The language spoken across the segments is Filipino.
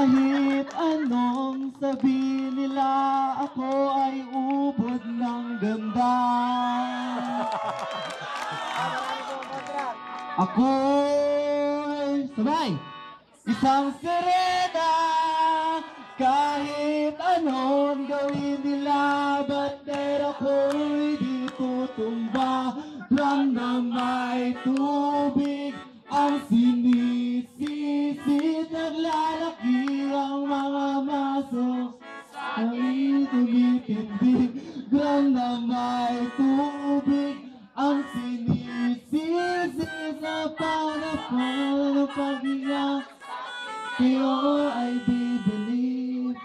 Kahit anong sabihin nila, ako ay ubod ng ganda. Ako'y, sabay, isang sirena. Kahit anong gawin nila, bandera ko'y di tutumba. Lang may tubig ang sinisisid, naglalaki ang mga maso. Ay tumitindig, lang na may tubig ang sinisisid sa panapon ng paghinga. Kayo ay bibelieve.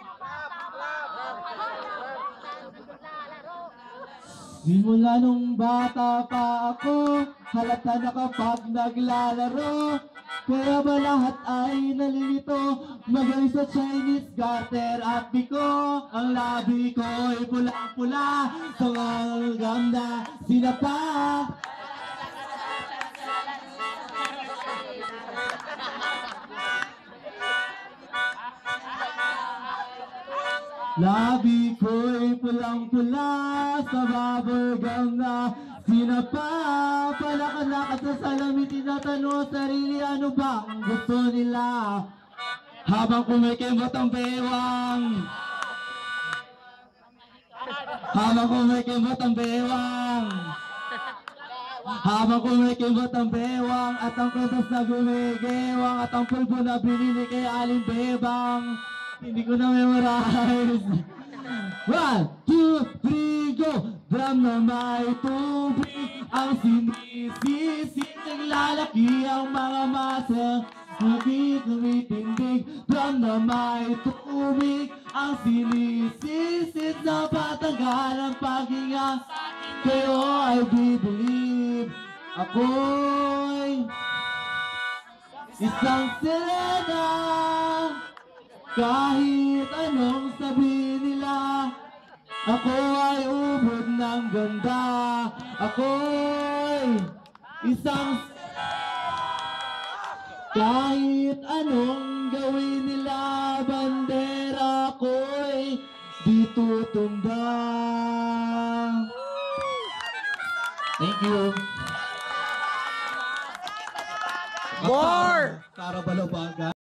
Simula nung bata pa ako, halata na kapag naglalaro. Kaya ba lahat ay nalilito, magaling sa Chinese garter at biko. Ang labi ko ay pulang-pula, sa mga ganda sinapa. Labi ko'y pulang-pula, sa baburgang na sinapa. Palakad-lakad sa salamin, tinatanong sarili, ano ba ang gusto nila? Habang kumikimot ang bewang, habang kumikimot ang bewang, habang kumikimot ang bewang, at ang kutas na gumigewang, at ang pulbo na binili kay Aling Bebang. Hindi ko na memorize. 1, 2, 3, go! Drum na may tubig ang sinisisig, naglalaki ang mga masa, hindi tumitindig. Drum na may tubig ang sinisisid, na patanggal ang paghinga. Kayo ay bibelieve. Ako'y isang sirena. Kahit anong sabihin nila, ako ay ubod ng ganda. Ako'y isang, kahit anong gawin nila, bandera ko'y di tutunda. Thank you. More! Para Balobaga.